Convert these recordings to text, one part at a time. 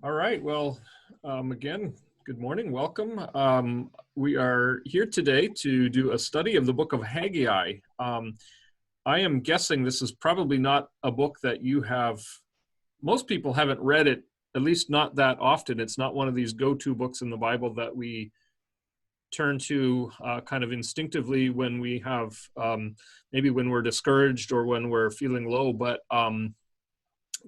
All right. Well, again, good morning. Welcome. We are here today to do a study of the book of Haggai. I am guessing this is probably not a book that most people haven't read it, at least not that often. It's not one of these go-to books in the Bible that we turn to kind of instinctively when we have, maybe when we're discouraged or when we're feeling low, but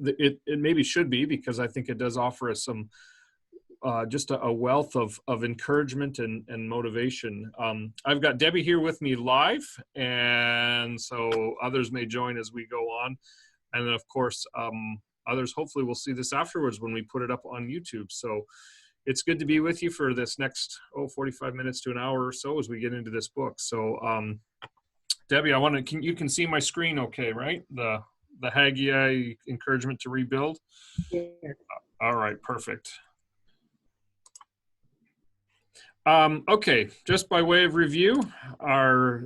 it maybe should be, because I think it does offer us some just a wealth of encouragement and motivation. I've got Debbie here with me live, and so others may join as we go on. And then, of course, others hopefully will see this afterwards when we put it up on YouTube. So it's good to be with you for this next, 45 minutes to an hour or so as we get into this book. So, Debbie, you can see my screen okay, right? The Haggai encouragement to rebuild. Yes. All right, perfect. Okay, just by way of review, our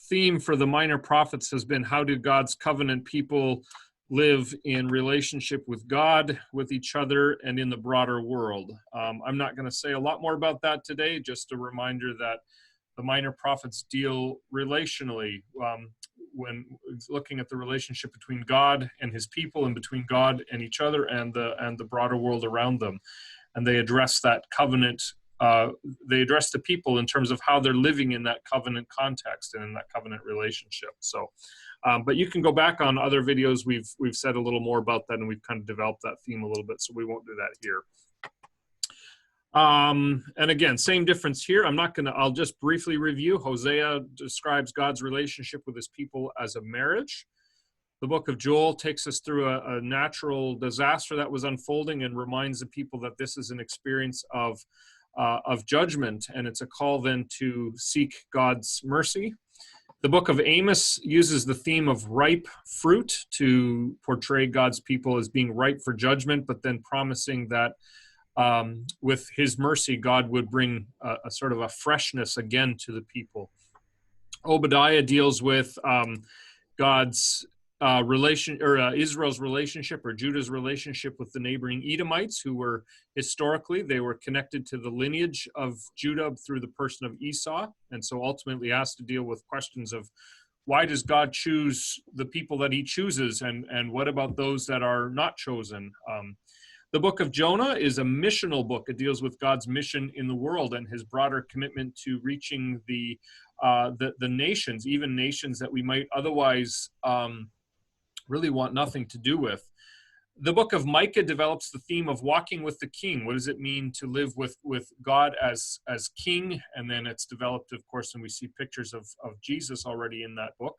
theme for the minor prophets has been, how do God's covenant people live in relationship with God, with each other, and in the broader world? I'm not going to say a lot more about that today, just a reminder that the minor prophets deal relationally, when looking at the relationship between God and his people, and between God and each other, and the broader world around them. And they address that covenant. They address the people in terms of how they're living in that covenant context and in that covenant relationship. So, but you can go back on other videos. We've said a little more about that, and we've kind of developed that theme a little bit. So we won't do that here. And again, same difference here. I'll just briefly review. Hosea describes God's relationship with his people as a marriage. The book of Joel takes us through a natural disaster that was unfolding and reminds the people that this is an experience of judgment, and it's a call then to seek God's mercy. The book of Amos uses the theme of ripe fruit to portray God's people as being ripe for judgment, but then promising that with his mercy, God would bring a sort of a freshness again to the people. Obadiah deals with God's Israel's relationship, or Judah's relationship, with the neighboring Edomites, who were historically, they were connected to the lineage of Judah through the person of Esau, and so ultimately has to deal with questions of, why does God choose the people that he chooses, and what about those that are not chosen? The book of Jonah is a missional book. It deals with God's mission in the world and his broader commitment to reaching the nations, even nations that we might otherwise really want nothing to do with. The book of Micah develops the theme of walking with the king. What does it mean to live with God as king? And then it's developed, of course, and we see pictures of Jesus already in that book,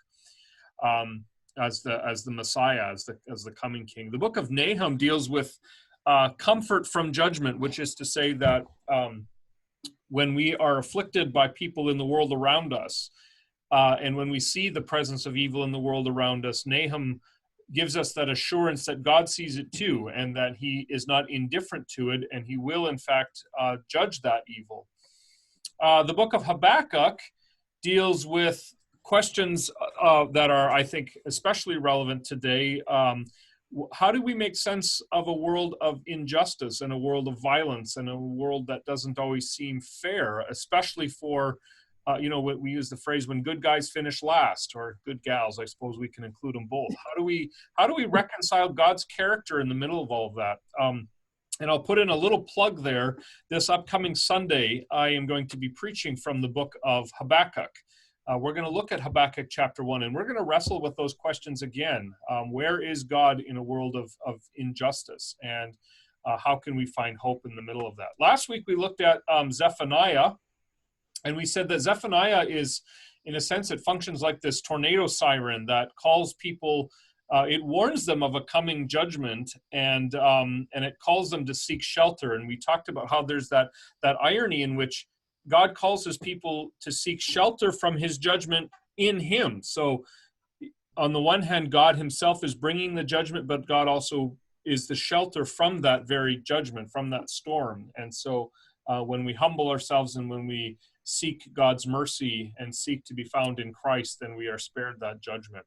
as the Messiah, as the coming king. The book of Nahum deals with comfort from judgment, which is to say that when we are afflicted by people in the world around us, and when we see the presence of evil in the world around us, Nahum gives us that assurance that God sees it too, and that he is not indifferent to it, and he will, in fact, judge that evil. The book of Habakkuk deals with questions that are, I think, especially relevant today. How do we make sense of a world of injustice, and a world of violence, and a world that doesn't always seem fair, especially for we use the phrase, when good guys finish last, or good gals, I suppose we can include them both. How do we reconcile God's character in the middle of all of that? And I'll put in a little plug there. This upcoming Sunday, I am going to be preaching from the book of Habakkuk. We're going to look at Habakkuk chapter 1, and we're going to wrestle with those questions again. Where is God in a world of injustice? And how can we find hope in the middle of that? Last week, we looked at Zephaniah. And we said that Zephaniah is, in a sense, it functions like this tornado siren that calls people, it warns them of a coming judgment, and it calls them to seek shelter. And we talked about how there's that irony in which God calls his people to seek shelter from his judgment in him. So on the one hand, God himself is bringing the judgment, but God also is the shelter from that very judgment, from that storm. And so when we humble ourselves, and when we seek God's mercy and seek to be found in Christ, then we are spared that judgment.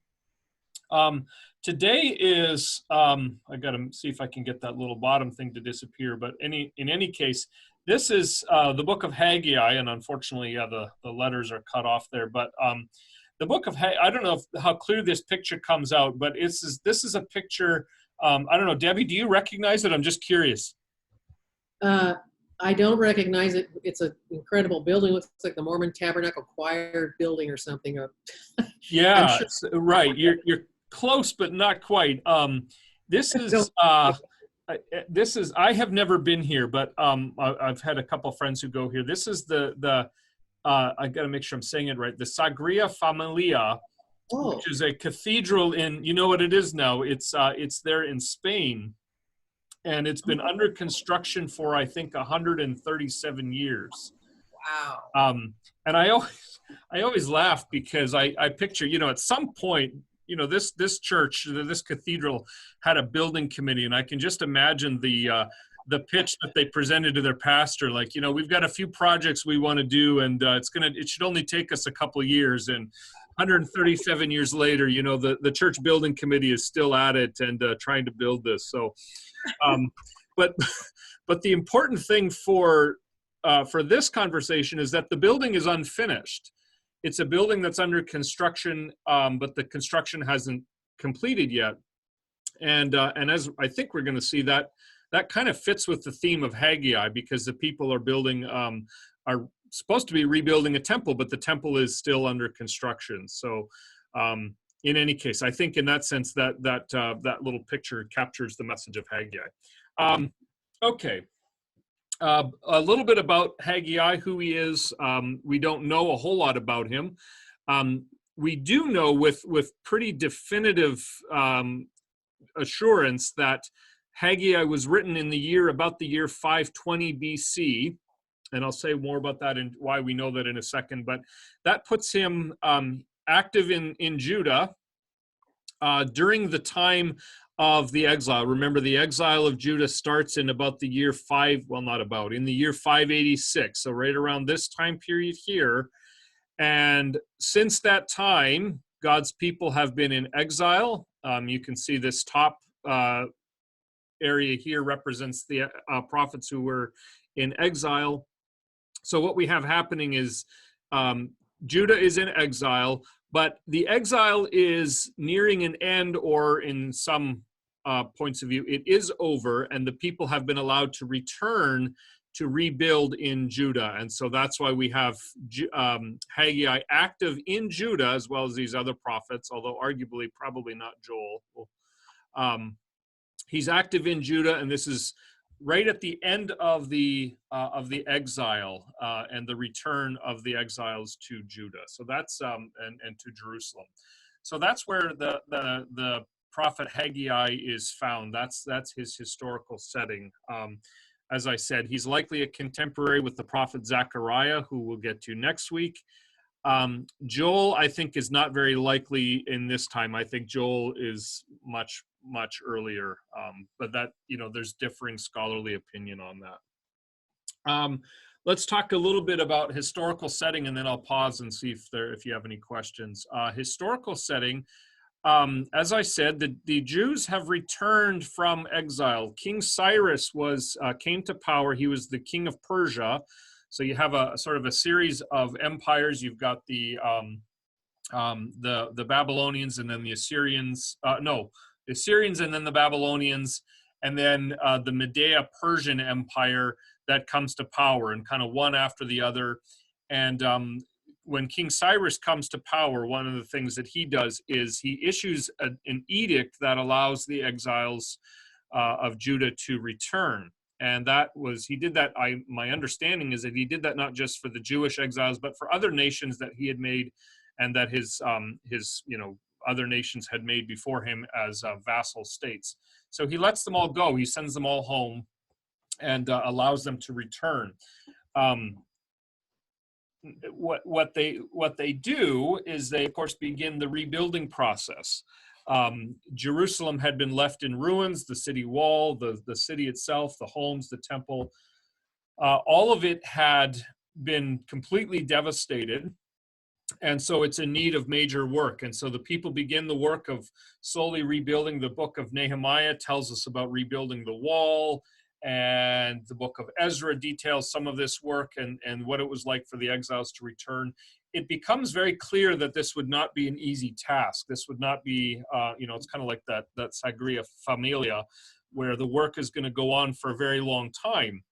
Today is, I got to see if I can get that little bottom thing to disappear, but in any case, this is the book of Haggai, and unfortunately, yeah, the letters are cut off there, but the book of Haggai, I don't know how clear this picture comes out, but this is a picture, I don't know, Debbie, do you recognize it? I'm just curious. I don't recognize it. It's an incredible building. Looks like the Mormon Tabernacle Choir building or something. I'm Yeah, sure. right. You're close, but not quite. This is this is. I have never been here, but I've had a couple friends who go here. This is the. I got to make sure I'm saying it right. The Sagria Familia, which is a cathedral in. You know what it is now? It's there in Spain, and it's been under construction for I think 137 years. Wow. And I always laugh because I picture, at some point, this church, this cathedral had a building committee, and I can just imagine the pitch that they presented to their pastor, like, we've got a few projects we want to do, and it should only take us a couple of years. And 137 years later, the church building committee is still at it and trying to build this. So, but the important thing for this conversation is that the building is unfinished. It's a building that's under construction, but the construction hasn't completed yet. And as I think we're going to see, that kind of fits with the theme of Haggai, because the people are building, are supposed to be rebuilding a temple, but the temple is still under construction. So in any case, I think in that sense that little picture captures the message of Haggai. Okay. A little bit about Haggai, who he is. We don't know a whole lot about him. We do know with pretty definitive assurance that Haggai was written in about the year 520 BC, and I'll say more about that and why we know that in a second. But that puts him active in Judah during the time of the exile. Remember, the exile of Judah starts in about the year in the year 586. So right around this time period here. And since that time, God's people have been in exile. You can see this top area here represents the prophets who were in exile. So what we have happening is Judah is in exile, but the exile is nearing an end, or in some points of view, it is over, and the people have been allowed to return to rebuild in Judah. And so that's why we have Haggai active in Judah, as well as these other prophets, although arguably probably not Joel. He's active in Judah, and this is right at the end of the exile and the return of the exiles to Judah. So that's and to Jerusalem. So that's where the prophet Haggai is found. That's his historical setting. As I said, he's likely a contemporary with the prophet Zechariah, who we'll get to next week. Joel, I think, is not very likely in this time. I think Joel is much earlier, but that, there's differing scholarly opinion on that. Let's talk a little bit about historical setting, and then I'll pause and see if you have any questions. Historical setting, as I said, the Jews have returned from exile. King Cyrus came to power. He was the king of Persia. So you have a sort of a series of empires. You've got the Babylonians, and then the Assyrians. The Assyrians, and then the Babylonians, and then the Medea-Persian Empire that comes to power, and kind of one after the other. And when King Cyrus comes to power, one of the things that he does is he issues an edict that allows the exiles of Judah to return. And he did that, my understanding is that he did that not just for the Jewish exiles, but for other nations that he had made, and that his other nations had made before him as vassal states. So he lets them all go. He sends them all home and allows them to return. What they do is they, of course, begin the rebuilding process. Jerusalem had been left in ruins, the city wall, the city itself, the homes, the temple. All of it had been completely devastated. And so it's in need of major work. And so the people begin the work of slowly rebuilding. The book of Nehemiah tells us about rebuilding the wall, and the book of Ezra details some of this work and what it was like for the exiles to return. It becomes very clear that this would not be an easy task. This would not be, it's kind of like that Sagria Familia, where the work is going to go on for a very long time.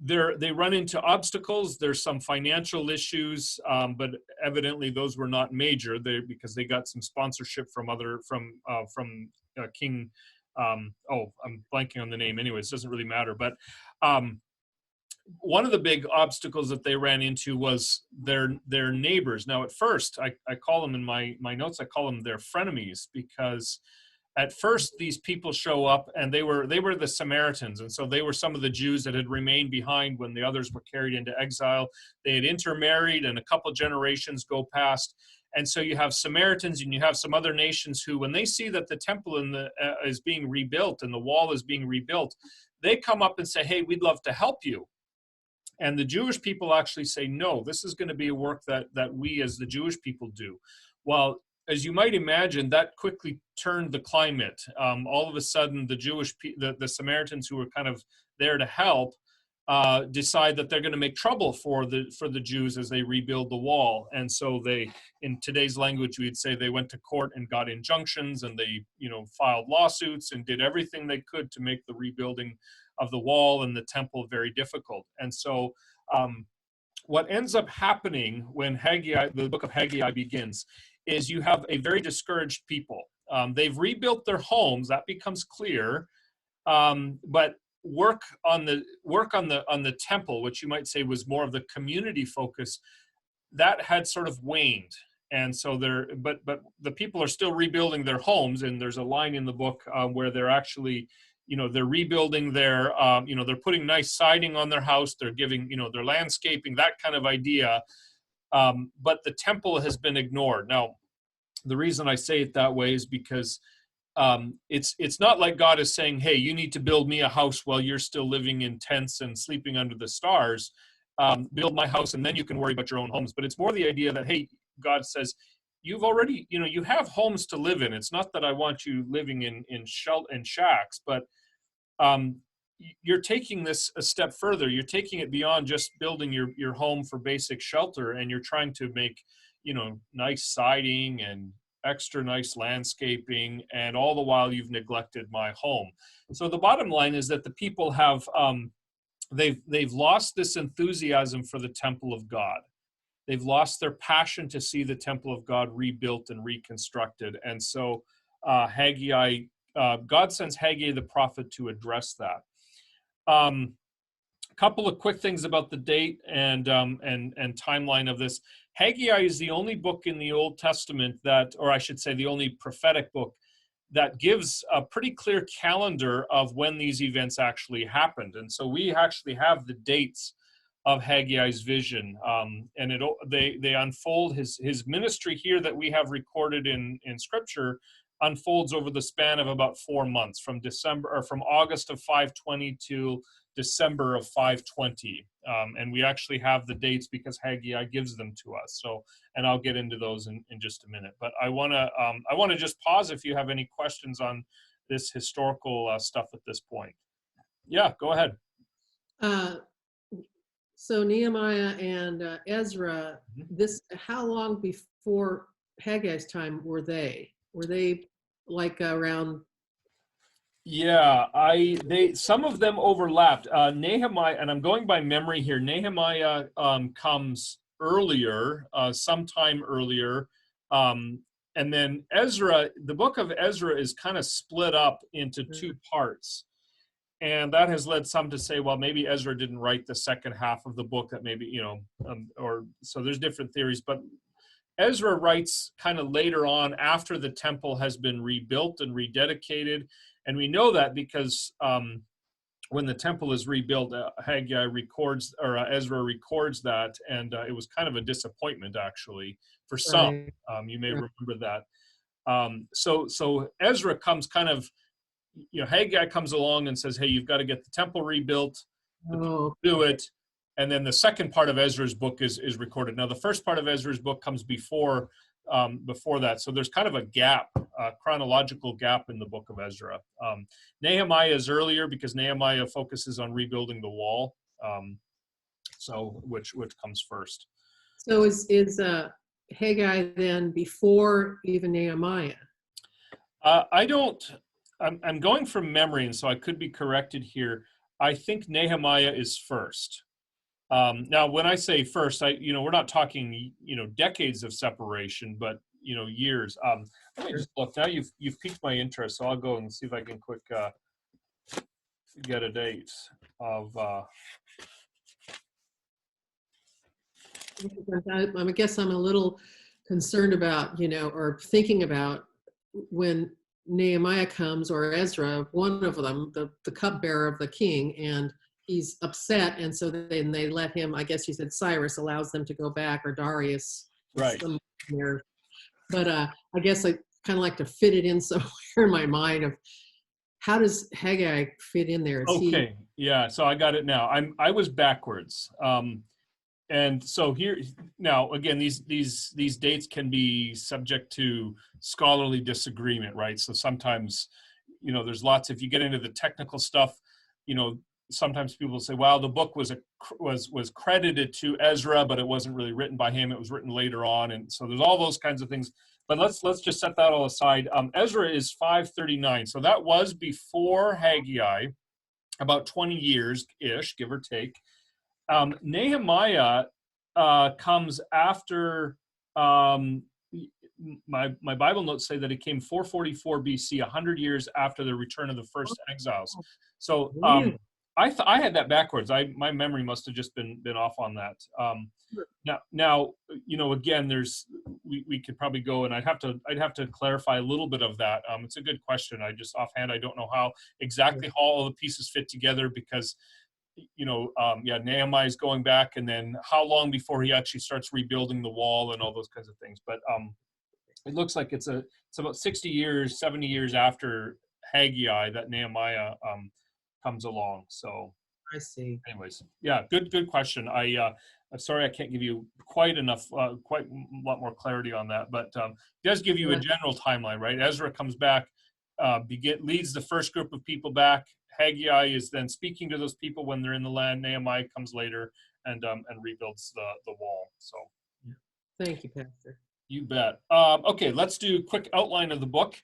They run into obstacles. There's some financial issues, but evidently those were not major. Because they got some sponsorship from King. I'm blanking on the name. Anyways, it doesn't really matter. But one of the big obstacles that they ran into was their neighbors. Now, at first, I call them in my notes, I call them their frenemies, because at first these people show up, and they were the Samaritans, and so they were some of the Jews that had remained behind when the others were carried into exile. They had intermarried, and a couple generations go past, and so you have Samaritans and you have some other nations who, when they see that the temple is being rebuilt and the wall is being rebuilt, they come up and say, "Hey, we'd love to help you." And the Jewish people actually say, "No, this is going to be a work that we as the Jewish people do." Well, as you might imagine, that quickly turned the climate. All of a sudden, the Samaritans, who were kind of there to help, decide that they're going to make trouble for the Jews as they rebuild the wall. And so they, in today's language, we'd say they went to court and got injunctions, and they, filed lawsuits and did everything they could to make the rebuilding of the wall and the temple very difficult. And so what ends up happening when the book of Haggai begins, is you have a very discouraged people. They've rebuilt their homes, that becomes clear, but work on the temple, which you might say was more of the community focus, that had sort of waned. And so but the people are still rebuilding their homes, and there's a line in the book where they're actually, they're rebuilding they're putting nice siding on their house, they're giving, their landscaping, that kind of idea. But the temple has been ignored. Now, the reason I say it that way is because it's not like God is saying, "Hey, you need to build me a house while you're still living in tents and sleeping under the stars. Build my house, and then you can worry about your own homes." But it's more the idea that, hey, God says, you've already, you have homes to live in. It's not that I want you living in shacks, but you're taking this a step further. You're taking it beyond just building your home for basic shelter, and you're trying to make, nice siding and extra nice landscaping, and all the while you've neglected my home. So the bottom line is that the people have they've lost this enthusiasm for the temple of God. They've lost their passion to see the temple of God rebuilt and reconstructed. And so Haggai, God sends Haggai the prophet to address that. A couple of quick things about the date and timeline of this. Haggai is the only book in the Old Testament that, or I should say the only prophetic book that gives a pretty clear calendar of when these events actually happened. And so we actually have the dates of Haggai's vision, and they unfold his ministry here that we have recorded in Scripture unfolds over the span of about 4 months, from August of 520 to December of 520, and we actually have the dates because Haggai gives them to us. So, and I'll get into those in just a minute. But I want to just pause if you have any questions on this historical stuff at this point. Yeah, go ahead. So Nehemiah and Ezra, how long before Haggai's time were they? Were they like around? Yeah, some of them overlapped. Nehemiah, and I'm going by memory here, Nehemiah comes earlier, sometime earlier. And then Ezra, the book of Ezra is kind of split up into two parts. And that has led some to say, well, maybe Ezra didn't write the second half of the book, that maybe, or so there's different theories. But Ezra writes kind of later on, after the temple has been rebuilt and rededicated. And we know that because when the temple is rebuilt, Haggai records, or Ezra records that, and it was kind of a disappointment, actually, for some. You may remember that. So Ezra comes kind of, Haggai comes along and says, hey, you've got to get the temple rebuilt, do it, and then the second part of Ezra's book is recorded. Now, the first part of Ezra's book comes before that, so there's kind of a gap, a chronological gap in the book of Ezra. Nehemiah is earlier because Nehemiah focuses on rebuilding the wall, so which comes first. So is Haggai then before even Nehemiah? I'm going from memory, and so I could be corrected here. I think Nehemiah is first. Now, when I say first, we're not talking, decades of separation, but, years. Let me just look. Now you've piqued my interest, so I'll go and see if I can quick get a date of. I guess I'm a little concerned about, or thinking about when Nehemiah comes, or Ezra, one of them, the cupbearer of the king, and he's upset, and so then they let him, I guess you said Cyrus allows them to go back, or Darius. Right. There. But I guess I kind of like to fit it in somewhere in my mind of how does Haggai fit in there? Okay, yeah, so I got it now. I was backwards. And so here now again, these dates can be subject to scholarly disagreement, right? So sometimes, there's lots. If you get into the technical stuff, sometimes people say, "Well, the book was credited to Ezra, but it wasn't really written by him. It was written later on." And so there's all those kinds of things. But let's just set that all aside. Ezra is 539, so that was before Haggai, about 20 years ish, give or take. Nehemiah comes after. My Bible notes say that it came 444 BC, 100 years after the return of the first exiles. So I had that backwards. My memory must have just been off on that. Now again, we could probably go, and I'd have to clarify a little bit of that. It's a good question. I just offhand I don't know how all the pieces fit together, because Nehemiah is going back, and then how long before he actually starts rebuilding the wall and all those kinds of things. But it looks like it's about 60 years, 70 years after Haggai that Nehemiah comes along. So I see. Anyways, yeah, good question. I'm sorry I can't give you quite a lot more clarity on that, but it does give you a general timeline, right? Ezra comes back, leads the first group of people back. Haggai is then speaking to those people when they're in the land. Nehemiah comes later and rebuilds the wall. So, thank you, Pastor. You bet. Okay, let's do a quick outline of the book.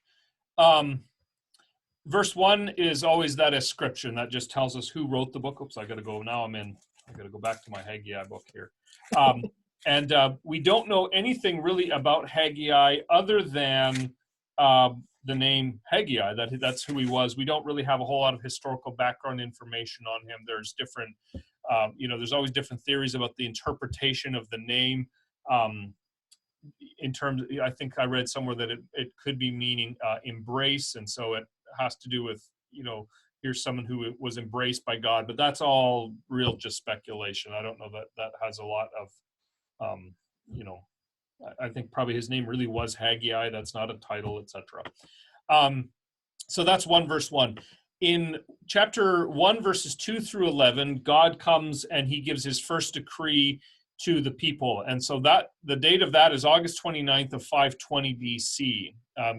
Verse 1 is always that ascription that just tells us who wrote the book. Oops, I got to go back to my Haggai book here. And we don't know anything really about Haggai other than the name Haggai, that's who he was. We don't really have a whole lot of historical background information on him. There's different, there's always different theories about the interpretation of the name. In terms, I think I read somewhere that it could be meaning embrace, and so it has to do with, here's someone who was embraced by God, but that's all real just speculation. I don't know that has a lot of, I think probably his name really was Haggai. That's not a title, etc. So that's verse 1. In chapter 1, verses 2 through 11, God comes and he gives his first decree to the people. And so that the date of that is August 29th of 520 BC.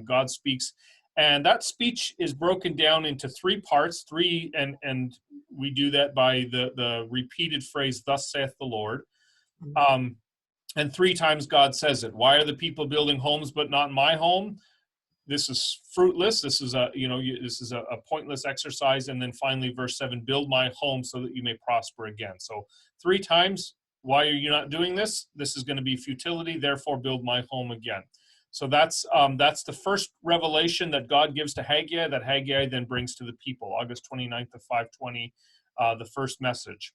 God speaks, and that speech is broken down into three parts, and we do that by the repeated phrase, "Thus saith the Lord." And three times God says it. Why are the people building homes but not my home? This is fruitless. This is a pointless exercise. And then finally, verse 7, build my home so that you may prosper again. So three times, why are you not doing this? This is going to be futility. Therefore, build my home again. So that's the first revelation that God gives to Haggai, that Haggai then brings to the people. August 29th of 520, the first message.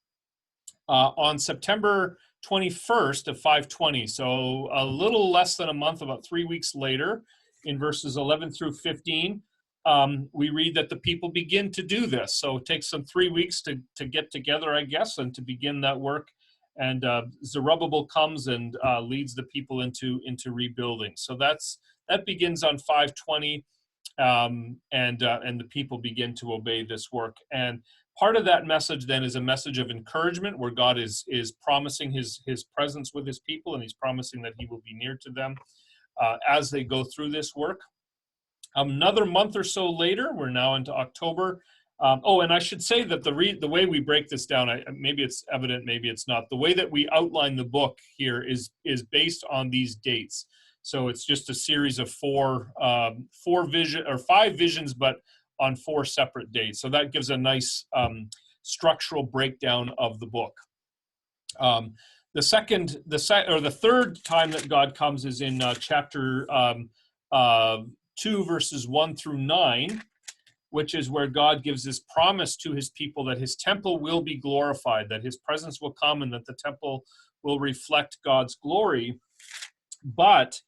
On September 21st of 520, so a little less than a month, about 3 weeks later, in verses 11 through 15, we read that the people begin to do this. So it takes them 3 weeks to get together, I guess, and to begin that work. And Zerubbabel comes and leads the people into rebuilding. So that begins on 520. and the people begin to obey this work. And part of that message then is a message of encouragement, where God is promising his presence with his people, and he's promising that he will be near to them as they go through this work. Another month or so later, we're now into October. And I should say that the way we break this down, maybe it's evident, maybe it's not. The way that we outline the book here is based on these dates. So it's just a series of five visions, but on 4 separate dates. So that gives a nice structural breakdown of the book. The third time that God comes is in chapter 2, verses 1 through 9, which is where God gives this promise to his people that his temple will be glorified, that his presence will come, and that the temple will reflect God's glory. But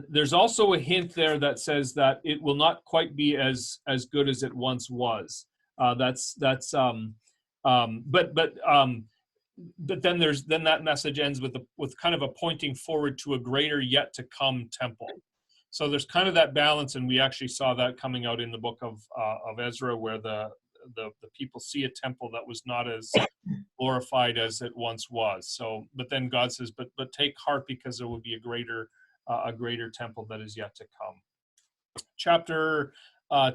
there's also a hint there that says that it will not quite be as good as it once was. But then that message ends with kind of a pointing forward to a greater yet to come temple. So there's kind of that balance, and we actually saw that coming out in the book of Ezra, where the people see a temple that was not as glorified as it once was. So, but then God says, but take heart, because there will be a greater temple that is yet to come. Chapter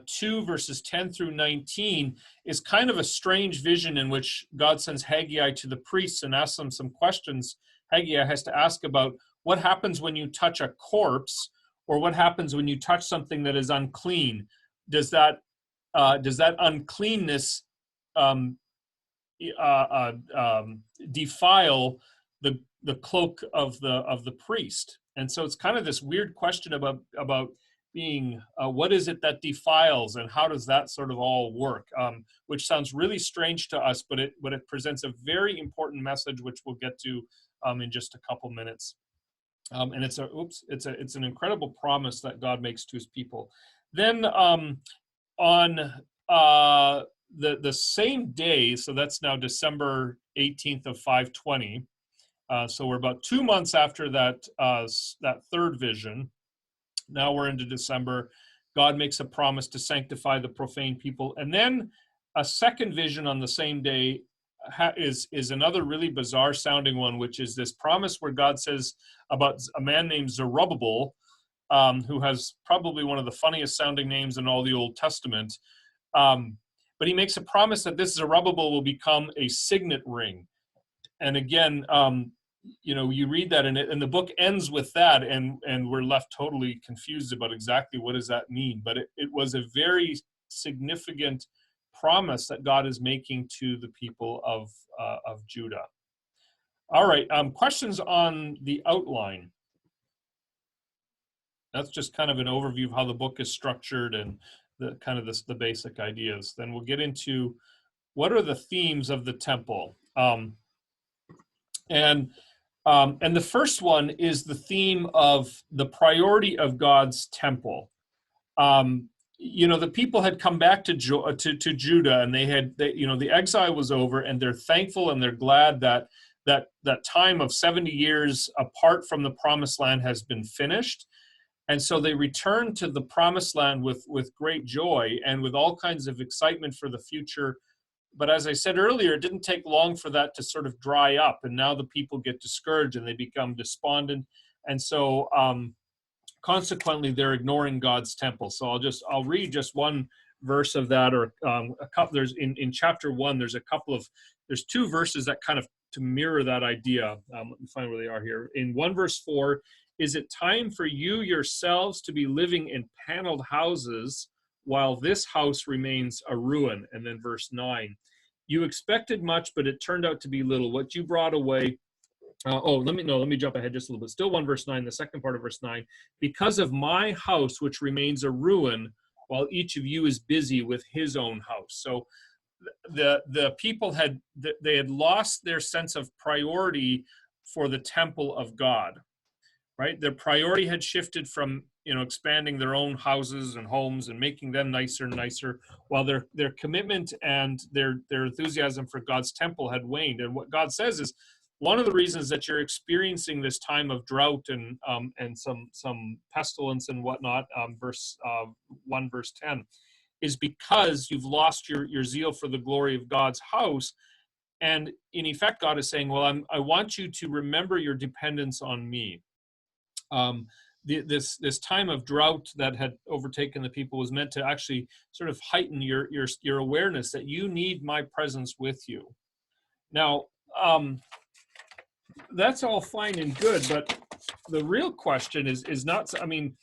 2, verses 10 through 19 is kind of a strange vision in which God sends Haggai to the priests and asks them some questions. Haggai has to ask about what happens when you touch a corpse, or what happens when you touch something that is unclean. Does that uncleanness defile the cloak of the priest? And so it's kind of this weird question about being what is it that defiles, and how does that sort of all work? Which sounds really strange to us, but it presents a very important message, which we'll get to in just a couple minutes. And it's an incredible promise that God makes to his people. Then on the same day, so that's now December 18th of 520. So we're about 2 months after that third vision. Now we're into December. God makes a promise to sanctify the profane people, and then a second vision on the same day is another really bizarre sounding one, which is this promise where God says about a man named Zerubbabel, who has probably one of the funniest sounding names in all the Old Testament. But he makes a promise that this Zerubbabel will become a signet ring. And again, you read that, and the book ends with that, and we're left totally confused about exactly what does that mean. But it was a very significant promise that God is making to the people of Judah. All right, questions on the outline. That's just kind of an overview of how the book is structured and the basic ideas. Then we'll get into what are the themes of the temple. And the first one is the theme of the priority of God's temple. The people had come back to Judah, and the exile was over, and they're thankful and they're glad that time of 70 years apart from the promised land has been finished. And so they return to the promised land with great joy and with all kinds of excitement for the future. But as I said earlier, it didn't take long for that to sort of dry up, and now the people get discouraged and they become despondent. And so consequently, they're ignoring God's temple. So I'll read just one verse of that, or a couple. There's in chapter 1, there's 2 verses that kind of to mirror that idea. Let me find where they are here. In 1 verse 4, is it time for you yourselves to be living in paneled houses while this house remains a ruin? And then verse 9, you expected much, but it turned out to be little. What you brought away. Let me jump ahead just a little bit. Still 1 verse 9, the second part of verse 9. Because of my house, which remains a ruin, while each of you is busy with his own house. So the people had lost their sense of priority for the temple of God, right? Their priority had shifted from expanding their own houses and homes and making them nicer and nicer, while their commitment and their enthusiasm for God's temple had waned. And what God says is, one of the reasons that you're experiencing this time of drought and some pestilence and whatnot, verse 1, verse 10, is because you've lost your zeal for the glory of God's house. And in effect, God is saying, well, I want you to remember your dependence on me. This time of drought that had overtaken the people was meant to actually sort of heighten your awareness that you need my presence with you. Now, that's all fine and good, but the real question is not, I mean,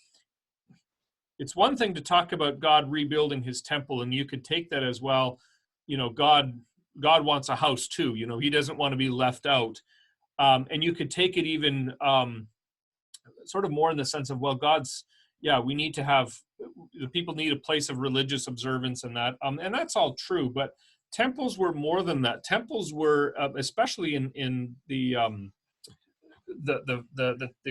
it's one thing to talk about God rebuilding his temple, and you could take that as, well, you know, God wants a house too, you know, he doesn't want to be left out. And you could take it even sort of more in the sense of, well, we need to have, the people need a place of religious observance and that, and that's all true, but temples were more than that. Temples were, especially in the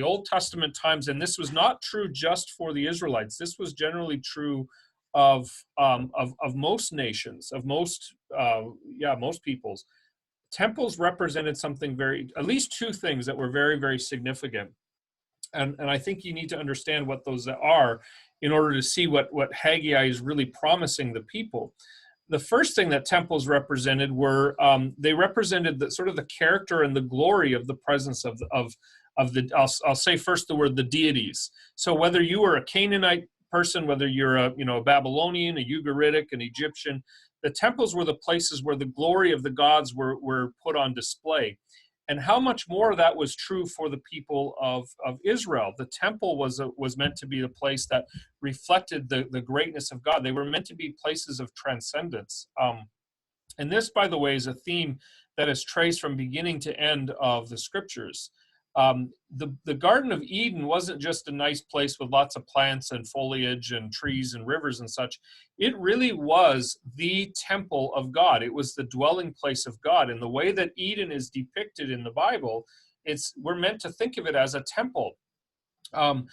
Old Testament times, and this was not true just for the Israelites. This was generally true of most nations, of most peoples. Temples represented something at least two things that were very, very significant. And I think you need to understand what those are in order to see what Haggai is really promising the people. The first thing that temples represented were, they represented the sort of the character and the glory of the presence of the, I'll say first the word, the deities. So whether you were a Canaanite person, whether you're a Babylonian, a Ugaritic, an Egyptian, the temples were the places where the glory of the gods were put on display. And how much more of that was true for the people of Israel. The temple was meant to be the place that reflected the greatness of God. They were meant to be places of transcendence. And this, by the way, is a theme that is traced from beginning to end of the scriptures. The Garden of Eden wasn't just a nice place with lots of plants and foliage and trees and rivers and such. It really was the temple of God. It was the dwelling place of God. And the way that Eden is depicted in the Bible, we're meant to think of it as a temple. And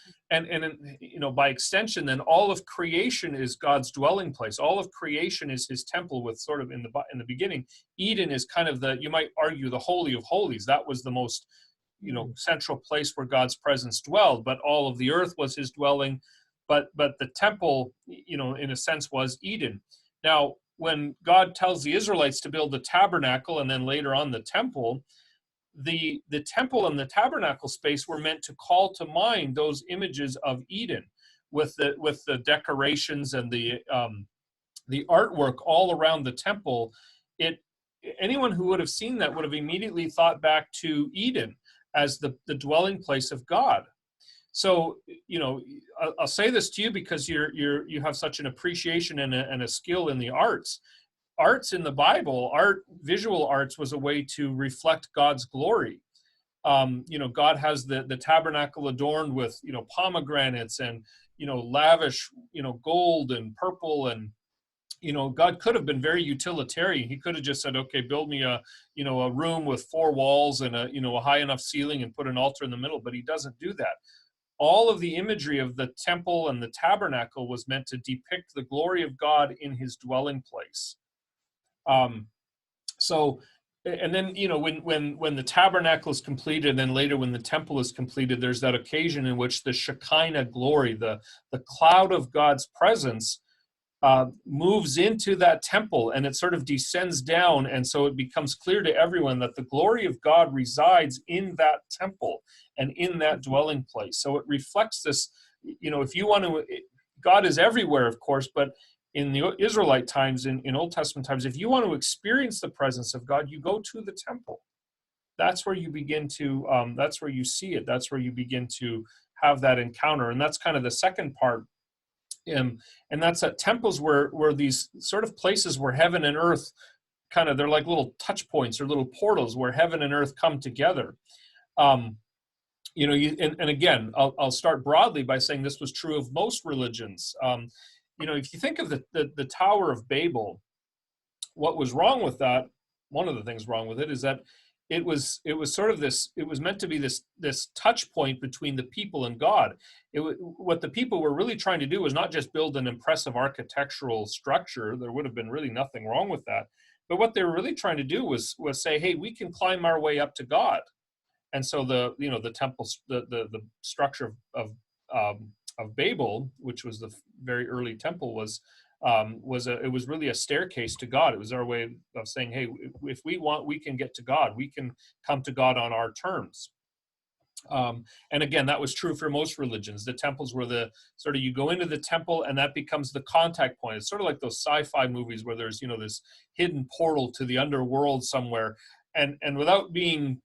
by extension, then all of creation is God's dwelling place. All of creation is his temple, with sort of in the beginning, Eden is kind of you might argue, the Holy of Holies. That was the most central place where God's presence dwelled, but all of the earth was his dwelling. But the temple, in a sense, was Eden. Now, when God tells the Israelites to build the tabernacle and then later on the temple, the temple and the tabernacle space were meant to call to mind those images of Eden, with the decorations and the artwork all around the temple. Anyone who would have seen that would have immediately thought back to Eden as the dwelling place of God. So, I'll say this to you because you have such an appreciation and a skill in the arts. Arts in the Bible, visual arts, was a way to reflect God's glory. God has the tabernacle adorned with, pomegranates and, lavish, gold and purple, and God could have been very utilitarian. He could have just said, okay, build me a room with 4 walls and a high enough ceiling and put an altar in the middle, but he doesn't do that. All of the imagery of the temple and the tabernacle was meant to depict the glory of God in his dwelling place. And then, when the tabernacle is completed, and then later when the temple is completed, there's that occasion in which the Shekinah glory, the cloud of God's presence, moves into that temple, and it sort of descends down, and so it becomes clear to everyone that the glory of God resides in that temple and in that dwelling place. So it reflects this, if you want to, God is everywhere, of course, but in the Israelite times, in Old Testament times, if you want to experience the presence of God, you go to the temple. That's where you begin to, that's where you see it. That's where you begin to have that encounter. And that's kind of the second part. And that's that temples were these sort of places where heaven and earth they're like little touch points or little portals where heaven and earth come together. And again, I'll start broadly by saying this was true of most religions. If you think of the Tower of Babel, what was wrong with that, one of the things wrong with it is that it was sort of this, it was meant to be this touch point between the people and God. What the people were really trying to do was not just build an impressive architectural structure. There would have been really nothing wrong with that. But what they were really trying to do was say, hey, we can climb our way up to God. And so the temple, the structure of Babel, which was the very early temple, it was really a staircase to God. It was our way of saying, hey, if we want, we can get to God. We can come to God on our terms. And again, that was true for most religions. The temples were the sort of, you go into the temple and that becomes the contact point. It's sort of like those sci-fi movies where there's, this hidden portal to the underworld somewhere. And without being,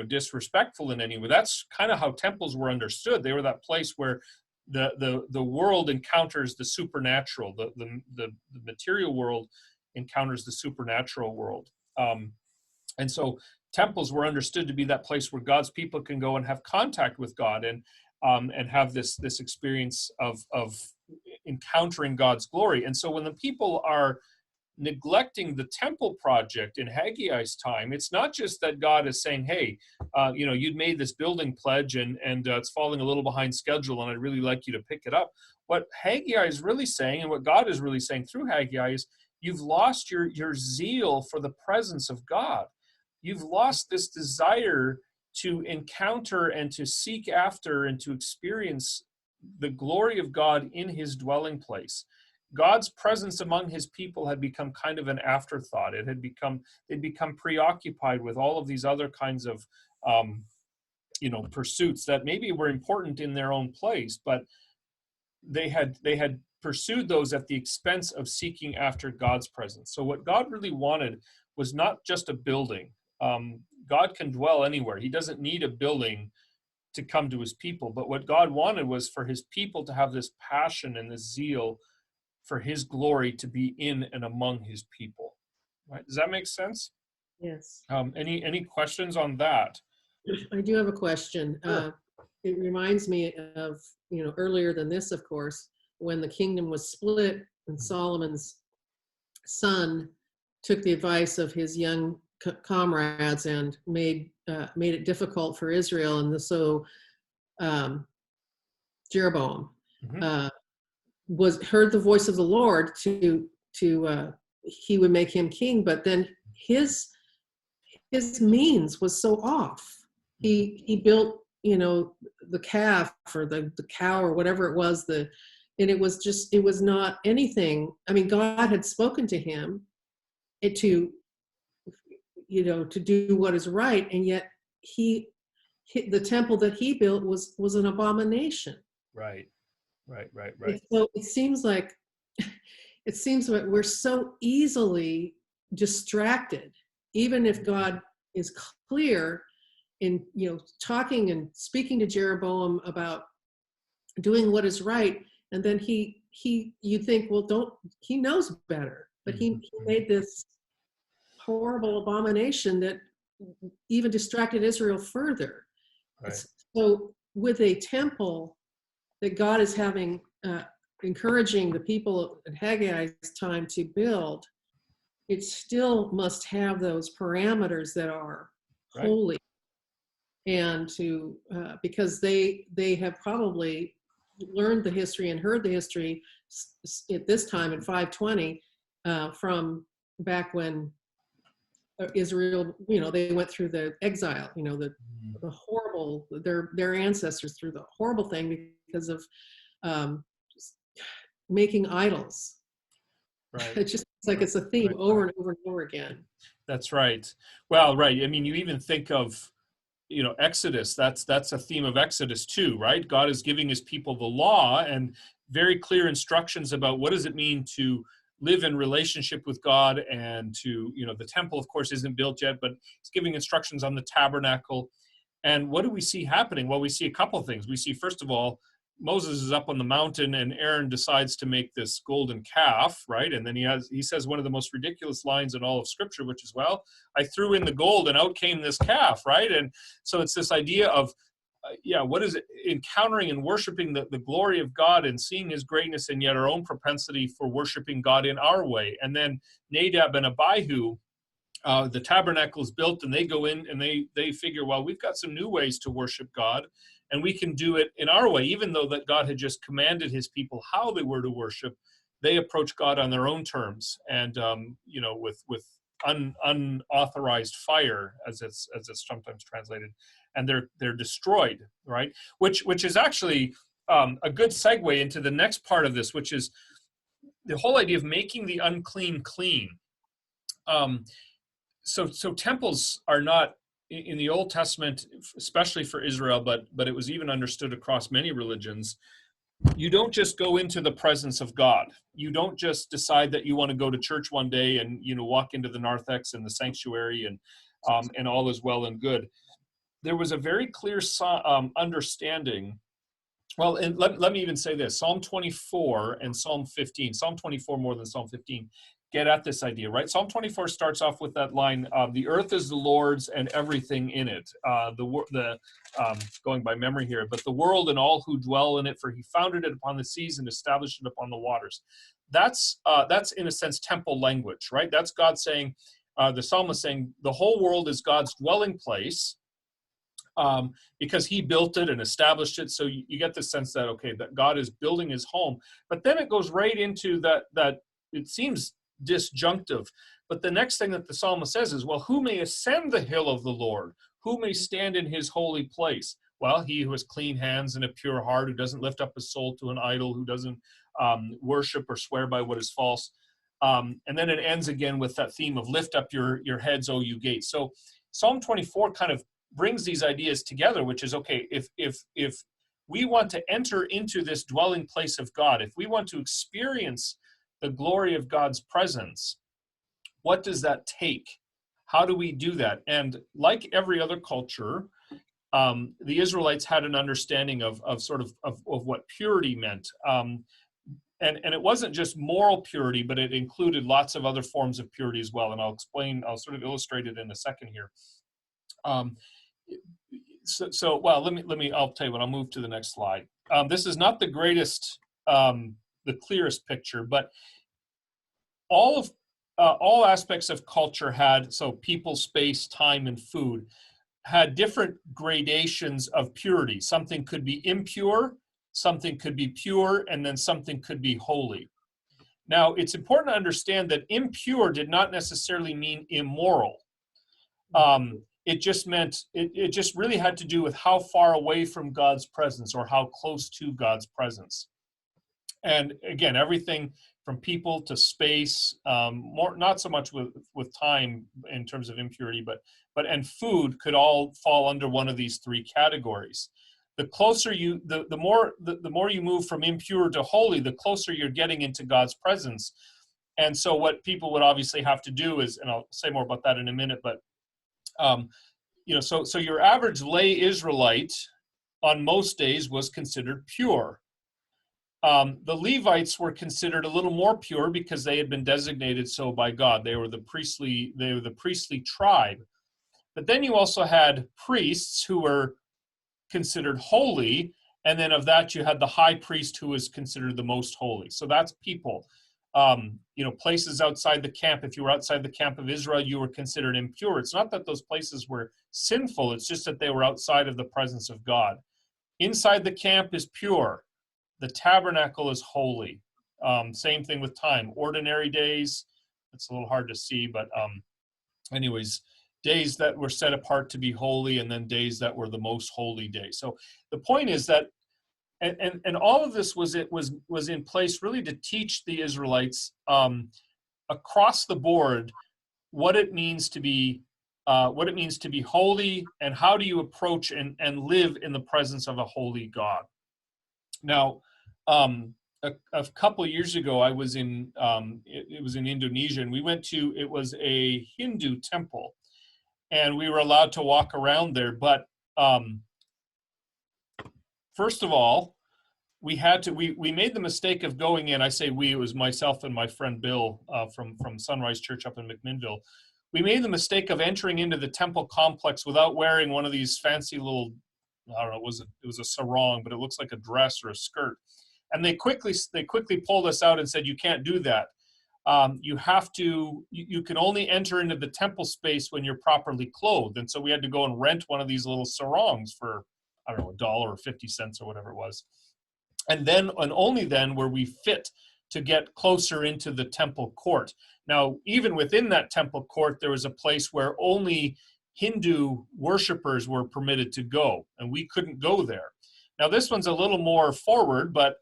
disrespectful in any way, that's kind of how temples were understood. They were that place where the world encounters the supernatural, the material world encounters the supernatural world. And so temples were understood to be that place where God's people can go and have contact with God and have this experience of encountering God's glory. And so when the people are neglecting the temple project in Haggai's time, it's not just that God is saying, hey, you'd made this building pledge and it's falling a little behind schedule and I'd really like you to pick it up. What Haggai is really saying, and what God is really saying through Haggai, is you've lost your zeal for the presence of God. You've lost this desire to encounter and to seek after and to experience the glory of God in his dwelling place. God's presence among his people had become kind of an afterthought. They'd become preoccupied with all of these other kinds of, pursuits that maybe were important in their own place, but they had pursued those at the expense of seeking after God's presence. So what God really wanted was not just a building. God can dwell anywhere. He doesn't need a building to come to his people. But what God wanted was for his people to have this passion and this zeal for his glory to be in and among his people. Right? Does that make sense? Yes. Any questions on that? I do have a question. Sure. It reminds me of, earlier than this, of course, when the kingdom was split and Solomon's son took the advice of his young comrades and made it difficult for Israel, and so Jeroboam heard the voice of the Lord to he would make him king, but then his means was so off. He built the calf or the cow or whatever it was, and it was not anything. I mean, God had spoken to him to do what is right, and yet the temple that he built was an abomination. Right. So it seems like we're so easily distracted, even if God is clear in talking and speaking to Jeroboam about doing what is right, and then you think, well, he knows better, but he made this horrible abomination that even distracted Israel further. Right. So with a temple that God is encouraging the people at Haggai's time to build, it still must have those parameters that are holy, and because they have probably learned the history and heard the history at this time in 520 from back when Israel, they went through the exile, the horrible, their ancestors through the horrible thing because of making idols. Right. It just seems like it's a theme over and over and over again. That's right. Well, right. I mean, you even think of, Exodus. That's a theme of Exodus too, right? God is giving his people the law and very clear instructions about what does it mean to live in relationship with God, and to, the temple, of course, isn't built yet, but it's giving instructions on the tabernacle. And what do we see happening? Well, we see a couple of things. We see, first of all, Moses is up on the mountain and Aaron decides to make this golden calf, right? And then he says one of the most ridiculous lines in all of Scripture, which is, well, I threw in the gold and out came this calf, right? And so it's this idea of, what is it? Encountering and worshiping the glory of God and seeing his greatness, and yet our own propensity for worshiping God in our way. And then Nadab and Abihu, the tabernacle is built and they go in and they figure, well, we've got some new ways to worship God and we can do it in our way, even though that God had just commanded his people how they were to worship. they approach God on their own terms, and with unauthorized fire, as it's sometimes translated, and they're destroyed, right? Which is actually a good segue into the next part of this, which is the whole idea of making the unclean clean. So temples are not in the Old Testament, especially for Israel, but it was even understood across many religions. You don't just go into the presence of God. You don't just decide that you want to go to church one day and walk into the narthex and the sanctuary and all is well and good. There was a very clear understanding. Well, and let me even say this: Psalm 24 and Psalm 15. Psalm 24 more than Psalm 15 get at this idea, right? Psalm 24 starts off with that line, "The earth is the Lord's and everything in it." Going by memory here, but the world and all who dwell in it, for He founded it upon the seas and established it upon the waters. That's in a sense temple language, right? That's God saying, the psalmist saying, the whole world is God's dwelling place. Because He built it and established it. So you get the sense that, okay, that God is building His home. But then it goes right into that it seems disjunctive. But the next thing that the psalmist says is, well, who may ascend the hill of the Lord? Who may stand in His holy place? Well, he who has clean hands and a pure heart, who doesn't lift up his soul to an idol, who doesn't worship or swear by what is false. And then it ends again with that theme of lift up your heads, O you gates. So Psalm 24 kind of brings these ideas together, which is, okay, if we want to enter into this dwelling place of God, if we want to experience the glory of God's presence, what does that take? How do we do that? And like every other culture, the Israelites had an understanding of what purity meant. And it wasn't just moral purity, but it included lots of other forms of purity as well. And I'll sort of illustrate it in a second here. Well, I'll tell you what, I'll move to the next slide. This is not the greatest, the clearest picture, but all aspects of culture had, so people, space, time, and food, had different gradations of purity. Something could be impure, something could be pure, and then something could be holy. Now, it's important to understand that impure did not necessarily mean immoral. It just meant, it just really had to do with how far away from God's presence or how close to God's presence. And again, everything from people to space, not so much with time in terms of impurity, but and food could all fall under one of these three categories. The closer the more you move from impure to holy, the closer you're getting into God's presence. And so what people would obviously have to do is, and I'll say more about that in a minute, but so your average lay Israelite on most days was considered pure. The Levites were considered a little more pure because they had been designated so by God. They were the priestly tribe. But then you also had priests who were considered holy, and then of that you had the high priest who was considered the most holy. So that's people. Places outside the camp. If you were outside the camp of Israel, you were considered impure. It's not that those places were sinful. It's just that they were outside of the presence of God. Inside the camp is pure. The tabernacle is holy. Same thing with time. Ordinary days, it's a little hard to see, but anyways, days that were set apart to be holy, and then days that were the most holy days. So the point is that, and all of this was in place really to teach the Israelites across the board what it means to be holy, and how do you approach and live in the presence of a holy God. Now, a couple of years ago, I was it was in Indonesia, and we went to, it was a Hindu temple, and we were allowed to walk around there. But first of all, we made the mistake of going in. I say we, it was myself and my friend Bill from Sunrise Church up in McMinnville. We made the mistake of entering into the temple complex without wearing one of these fancy little, I don't know, it was a sarong, but it looks like a dress or a skirt. And they quickly pulled us out and said, you can't do that. You can only enter into the temple space when you're properly clothed. And so we had to go and rent one of these little sarongs for, I don't know, $1 or 50 cents or whatever it was. And only then were we fit to get closer into the temple court. Now, even within that temple court, there was a place where only Hindu worshipers were permitted to go, and we couldn't go there. Now, this one's a little more forward, but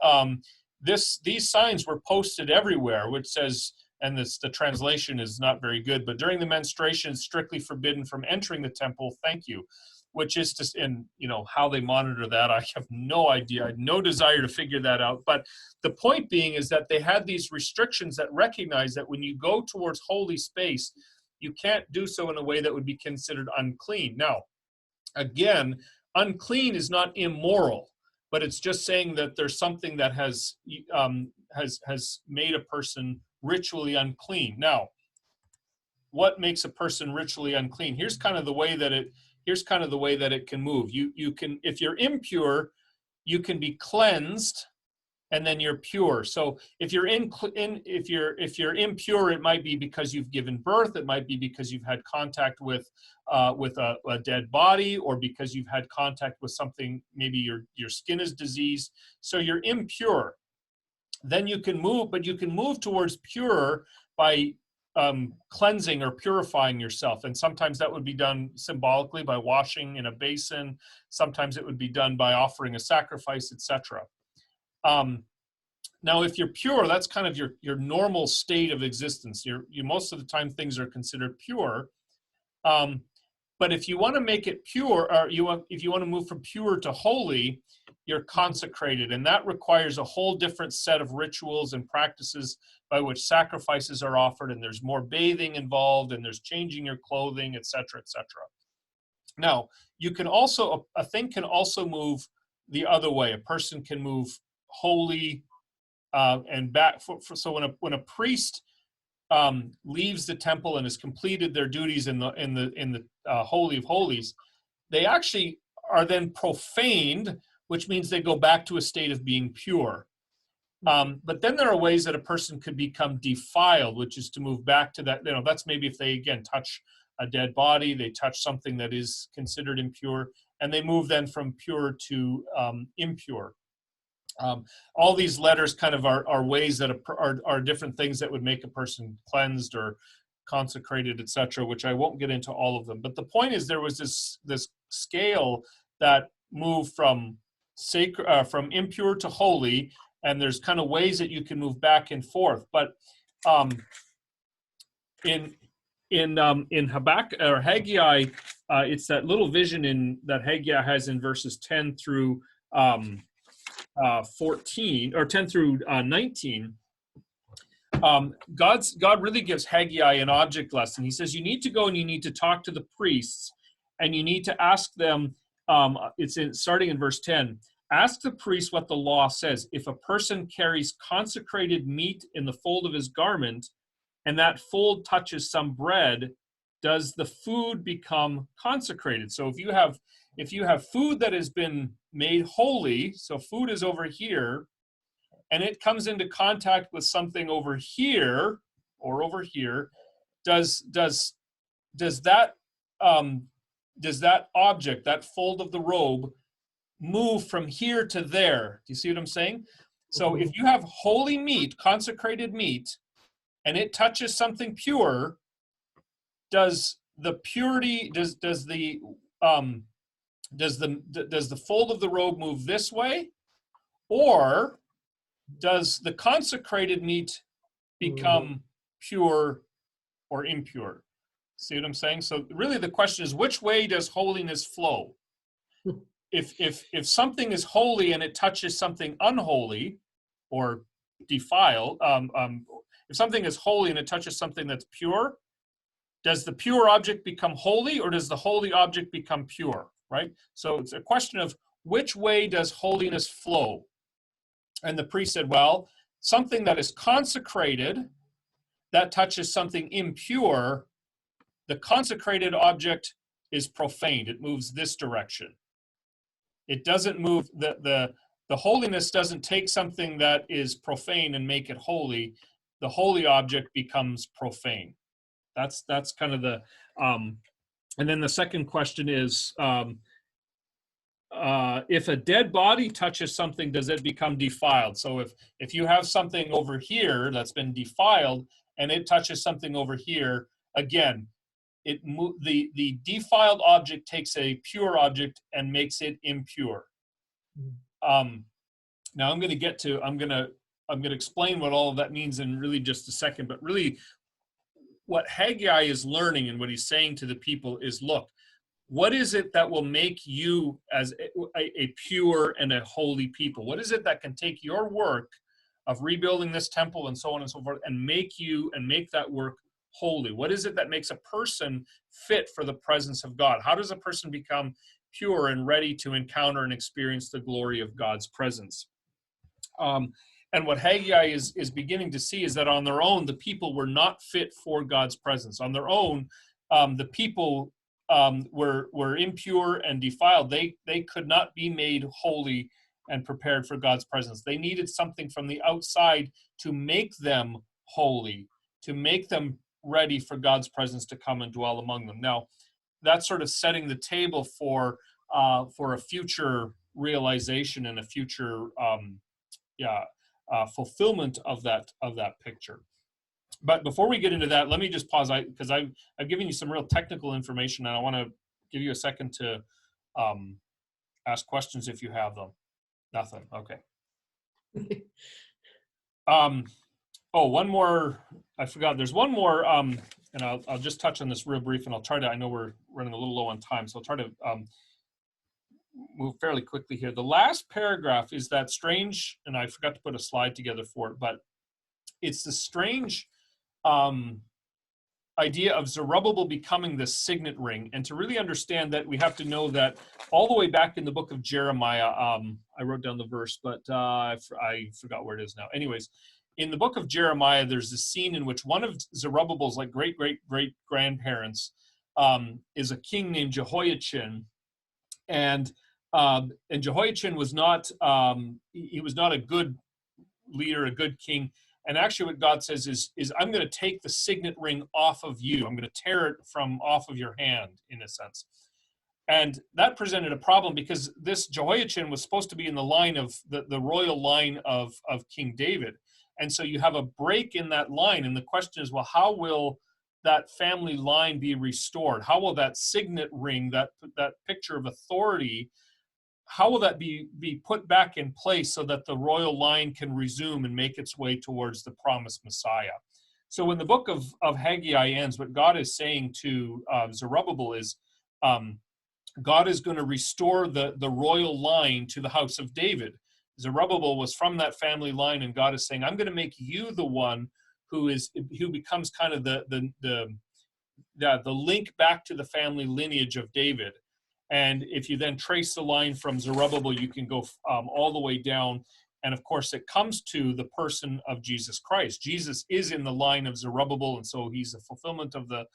these signs were posted everywhere, which says, and the translation is not very good, but during the menstruation, strictly forbidden from entering the temple, thank you, which is just in, how they monitor that. I have no idea. I had no desire to figure that out. But the point being is that they had these restrictions that recognize that when you go towards holy space, you can't do so in a way that would be considered unclean. Now, again, unclean is not immoral, but it's just saying that there's something that has made a person ritually unclean. Now, what makes a person ritually unclean? Here's kind of the way that it can move. You can, if you're impure, you can be cleansed, and then you're pure. So if you're if you're impure, it might be because you've given birth. It might be because you've had contact with a dead body, or because you've had contact with something. Maybe your skin is diseased. So you're impure. Then you can move, but you can move towards pure by cleansing or purifying yourself. And sometimes that would be done symbolically by washing in a basin. Sometimes it would be done by offering a sacrifice, etc. Now, if you're pure, that's kind of your normal state of existence. You most of the time things are considered pure. But if you want to make it pure, or if you want to move from pure to holy, you're consecrated, and that requires a whole different set of rituals and practices by which sacrifices are offered, and there's more bathing involved, and there's changing your clothing, etc., etc. Now, a thing can also move the other way. A person can move holy and back. So when a priest leaves the temple and has completed their duties in the Holy of Holies, they actually are then profaned, which means they go back to a state of being pure. But then there are ways that a person could become defiled, which is to move back to that. That's maybe if they again touch a dead body, they touch something that is considered impure, and they move then from pure to impure. All these letters kind of are ways that are different things that would make a person cleansed or consecrated, etc., which I won't get into all of them. But the point is, there was this scale that moved from impure to holy, and there's kind of ways that you can move back and forth. But in Habakkuk or Haggai, it's that little vision that Haggai has in verses 10 through 14 or 10 through 19. God really gives Haggai an object lesson. He says you need to go and you need to talk to the priests, and you need to ask them. Starting in verse 10. Ask the priest what the law says. If a person carries consecrated meat in the fold of his garment, and that fold touches some bread, does the food become consecrated? So if you have food that has been made holy, so food is over here, and it comes into contact with something over here or over here, does that object, that fold of the robe, move from here to there? Do you see what I'm saying? So if you have holy meat, consecrated meat, and it touches something pure, does the fold of the robe move this way, or does the consecrated meat become pure or impure? See what I'm saying? So really the question is, which way does holiness flow? If something is holy and it touches something unholy or defiled, if something is holy and it touches something that's pure, does the pure object become holy, or does the holy object become pure, right? So it's a question of which way does holiness flow? And the priest said, well, something that is consecrated, that touches something impure, the consecrated object is profaned. It moves this direction. It doesn't move, the holiness doesn't take something that is profane and make it holy. The holy object becomes profane. That's kind of the, and then the second question is, if a dead body touches something, does it become defiled? So if you have something over here that's been defiled and it touches something over here, again, the defiled object takes a pure object and makes it impure. Now I'm going to explain what all of that means in really just a second, but really what Haggai is learning and what he's saying to the people is, look, what is it that will make you as a pure and a holy people? What is it that can take your work of rebuilding this temple and so on and so forth and make that work holy? What is it that makes a person fit for the presence of God? How does a person become pure and ready to encounter and experience the glory of God's presence? And what Haggai is beginning to see is that on their own, the people were not fit for God's presence. On their own, the people were impure and defiled. They could not be made holy and prepared for God's presence. They needed something from the outside to make them holy, to make them ready for God's presence to come and dwell among them. Now, that's sort of setting the table for a future realization and a future fulfillment of that picture. But before we get into that, let me just pause, because I've given you some real technical information, and I want to give you a second to ask questions if you have them. Nothing. Okay. One more. I forgot. There's one more, and I'll just touch on this real brief, and I'll try to. I know we're running a little low on time, so I'll try to move fairly quickly here. The last paragraph is that strange, and I forgot to put a slide together for it, but it's the strange idea of Zerubbabel becoming the signet ring. And to really understand that, we have to know that all the way back in the book of Jeremiah, I wrote down the verse, but I forgot where it is now. Anyways, in the book of Jeremiah, there's a scene in which one of Zerubbabel's like great grandparents is a king named Jehoiachin, and Jehoiachin was not he was not a good leader, a good king. And actually what God says is I'm going to take the signet ring off of you. I'm going to tear it from off of your hand, in a sense. And that presented a problem, because this Jehoiachin was supposed to be in the line of the royal line of King David. And so you have a break in that line. And the question is, well, how will that family line be restored? How will that signet ring, that picture of authority, how will that be put back in place so that the royal line can resume and make its way towards the promised Messiah? So when the book of Haggai ends, what God is saying to Zerubbabel is, God is going to restore the royal line to the house of David. Zerubbabel was from that family line, and God is saying, I'm going to make you the one who becomes kind of the link back to the family lineage of David. And if you then trace the line from Zerubbabel, you can go all the way down. And of course, it comes to the person of Jesus Christ. Jesus is in the line of Zerubbabel, and so he's a fulfillment of the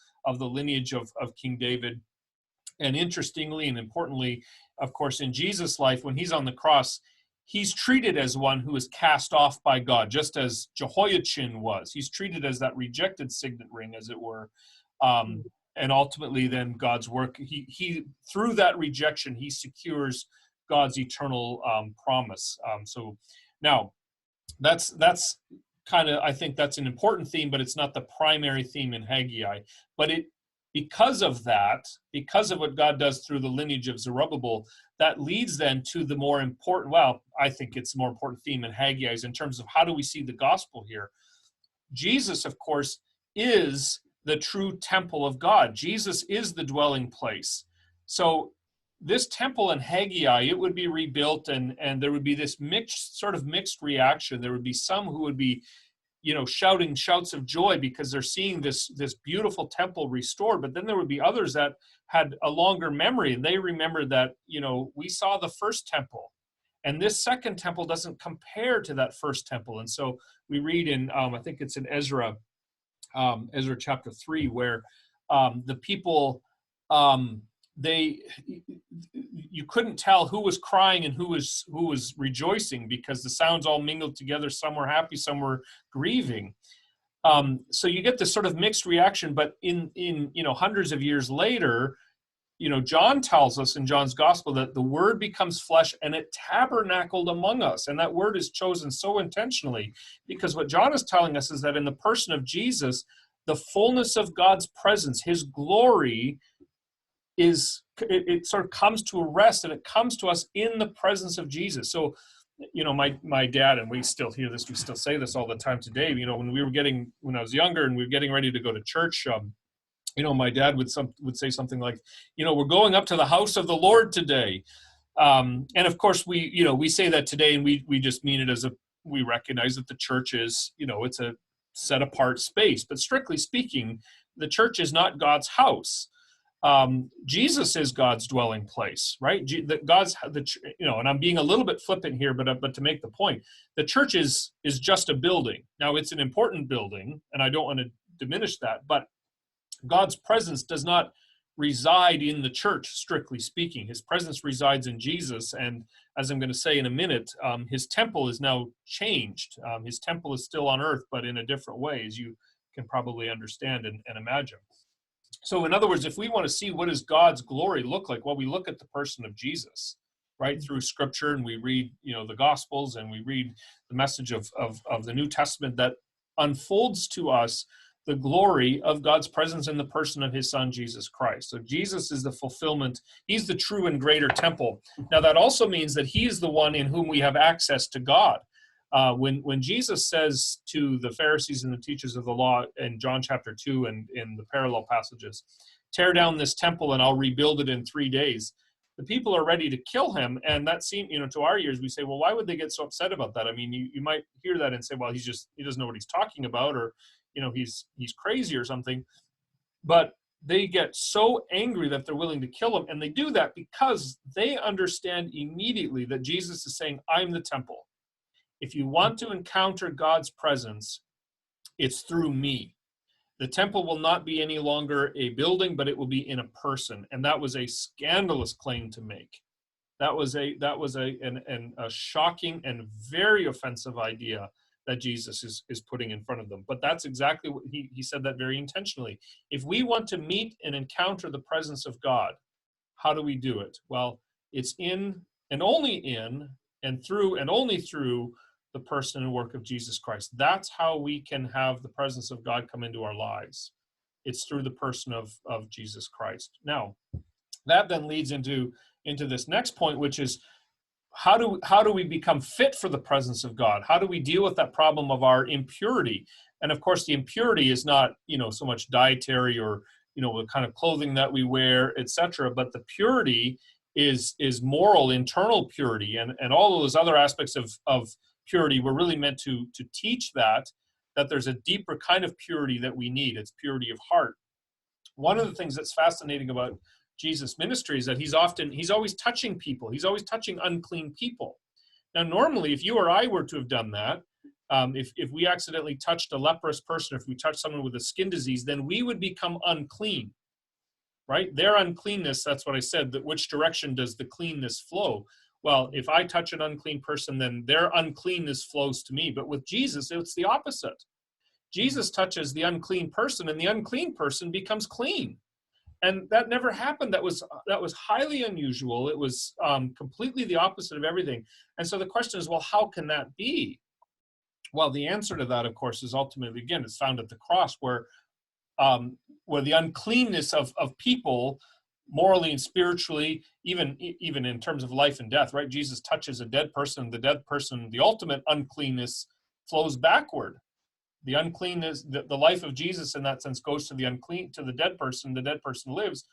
lineage of King David. And interestingly and importantly, of course, in Jesus' life, when he's on the cross, he's treated as one who is cast off by God, just as Jehoiachin was. He's treated as that rejected signet ring, as it were. And ultimately, then God's work, he through that rejection, he secures God's eternal promise. So now, that's kind of, I think that's an important theme, but it's not the primary theme in Haggai. But because of what God does through the lineage of Zerubbabel, that leads then to the more important, well, I think it's the more important theme in Haggai, is in terms of how do we see the gospel here. Jesus, of course, is the true temple of God. Jesus is the dwelling place. So this temple in Haggai, it would be rebuilt, and there would be this mixed reaction. There would be some who would be, shouting shouts of joy because they're seeing this beautiful temple restored. But then there would be others that had a longer memory, and they remembered that, we saw the first temple, and this second temple doesn't compare to that first temple. And so we read in, I think it's in Ezra chapter 3, where the people, you couldn't tell who was crying and who was rejoicing, because the sounds all mingled together. Some were happy, some were grieving. So you get this sort of mixed reaction. But in hundreds of years later, John tells us in John's gospel that the word becomes flesh and it tabernacled among us. And that word is chosen so intentionally, because what John is telling us is that in the person of Jesus, the fullness of God's presence, his glory, it sort of comes to a rest, and it comes to us in the presence of Jesus. So, my dad, and we still hear this, we still say this all the time today, when I was younger and we were getting ready to go to church, my dad would say something like, we're going up to the house of the Lord today. And of course we say that today, and we just mean it as we recognize that the church is, it's a set apart space, but strictly speaking, the church is not God's house. Jesus is God's dwelling place, right? And I'm being a little bit flippant here, but to make the point, the church is just a building. Now, it's an important building, and I don't want to diminish that, but God's presence does not reside in the church, strictly speaking. His presence resides in Jesus, and as I'm going to say in a minute, his temple is now changed. His temple is still on earth, but in a different way, as you can probably understand and imagine. So in other words, if we want to see what does God's glory look like, well, we look at the person of Jesus, right, through Scripture, and we read, the Gospels, and we read the message of the New Testament that unfolds to us the glory of God's presence in the person of his Son, Jesus Christ. So Jesus is the fulfillment. He's the true and greater temple. Now, that also means that he is the one in whom we have access to God. When Jesus says to the Pharisees and the teachers of the law in John chapter 2 and in the parallel passages, tear down this temple and I'll rebuild it in 3 days, the people are ready to kill him. And that seems, to our ears, we say, well, why would they get so upset about that? I mean, you might hear that and say, well, he doesn't know what he's talking about, or, he's crazy or something. But they get so angry that they're willing to kill him. And they do that because they understand immediately that Jesus is saying, I'm the temple. If you want to encounter God's presence, it's through me. The temple will not be any longer a building, but it will be in a person. And that was a scandalous claim to make. That was a shocking and very offensive idea that Jesus is putting in front of them. But that's exactly what he said that very intentionally. If we want to meet and encounter the presence of God, how do we do it? Well, it's in and only in and through and only through the person and work of Jesus Christ. That's how we can have the presence of God come into our lives. It's through the person of Jesus Christ. Now, that then leads into this next point, which is how do we become fit for the presence of God? How do we deal with that problem of our impurity? And of course, the impurity is not, so much dietary or, the kind of clothing that we wear, etc. But the purity is moral, internal purity, and all of those other aspects of purity. We're really meant to teach that there's a deeper kind of purity that we need. It's purity of heart. One of the things that's fascinating about Jesus' ministry is that he's always touching people. He's always touching unclean people. Now, normally, if you or I were to have done that, if we accidentally touched a leprous person, if we touched someone with a skin disease, then we would become unclean, right? Their uncleanness, that's what I said, that which direction does the cleanness flow? Well, if I touch an unclean person, then their uncleanness flows to me. But with Jesus, it's the opposite. Jesus touches the unclean person, and the unclean person becomes clean. And that never happened. That was highly unusual. It was completely the opposite of everything. And so the question is, well, how can that be? Well, the answer to that, of course, is ultimately, again, it's found at the cross, where the uncleanness of people, morally and spiritually, even in terms of life and death, right? Jesus touches a dead person. The dead person, the ultimate uncleanness flows backward. The uncleanness, the life of Jesus in that sense goes to the dead person. The dead person lives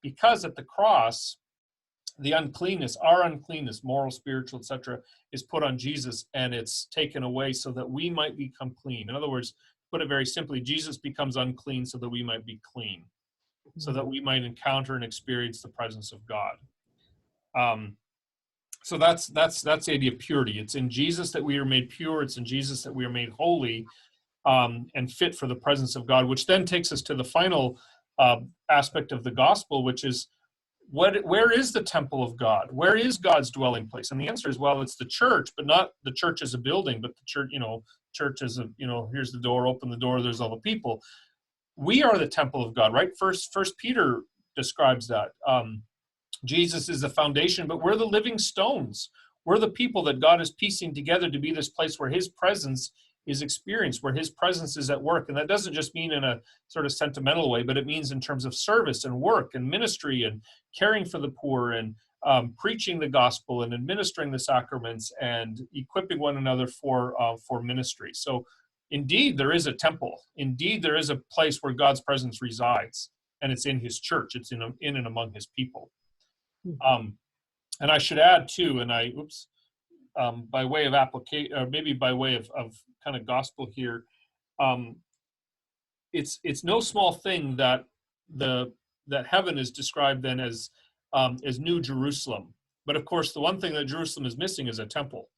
because at the cross, the uncleanness, our uncleanness, moral, spiritual, etc., is put on Jesus, and it's taken away so that we might become clean. In other words, put it very simply, Jesus becomes unclean so that we might be clean, so that we might encounter and experience the presence of God. So that's the idea of purity. It's in Jesus that we are made pure. It's in Jesus that we are made holy and fit for the presence of God, which then takes us to the final aspect of the gospel, which is where is the temple of God? Where is God's dwelling place? And the answer is, well, it's the church, but not the church as a building, but the church, church as here's the door, open the door, there's all the people. We are the temple of God, right? First Peter describes that. Jesus is the foundation, but we're the living stones. We're the people that God is piecing together to be this place where his presence is experienced, where his presence is at work. And that doesn't just mean in a sort of sentimental way, but it means in terms of service and work and ministry and caring for the poor and preaching the gospel and administering the sacraments and equipping one another for ministry. So indeed, there is a temple. Indeed, there is a place where God's presence resides, and it's in his church. It's in and among his people. And I should add too, by way of application, or maybe by way of kind of gospel here, it's no small thing that that heaven is described then as New Jerusalem. But of course, the one thing that Jerusalem is missing is a temple,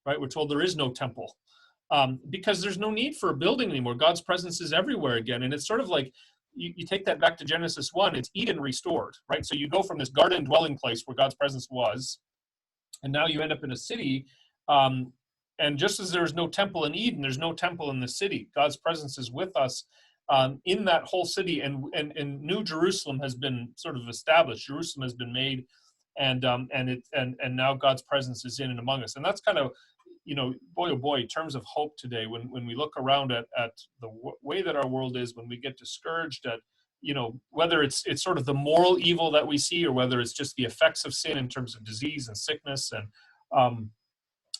right? We're told there is no temple because there's no need for a building anymore. God's presence is everywhere again, and it's sort of like you take that back to Genesis 1. It's Eden restored, right? So you go from this garden dwelling place where God's presence was, and now you end up in a city. And just as there's no temple in Eden, there's no temple in the city. God's presence is with us in that whole city, and New Jerusalem has been sort of established. Jerusalem has been made, and now God's presence is in and among us. And that's kind of, boy oh boy, in terms of hope today, when we look around at the way that our world is, when we get discouraged at whether it's sort of the moral evil that we see, or whether it's just the effects of sin in terms of disease and sickness. And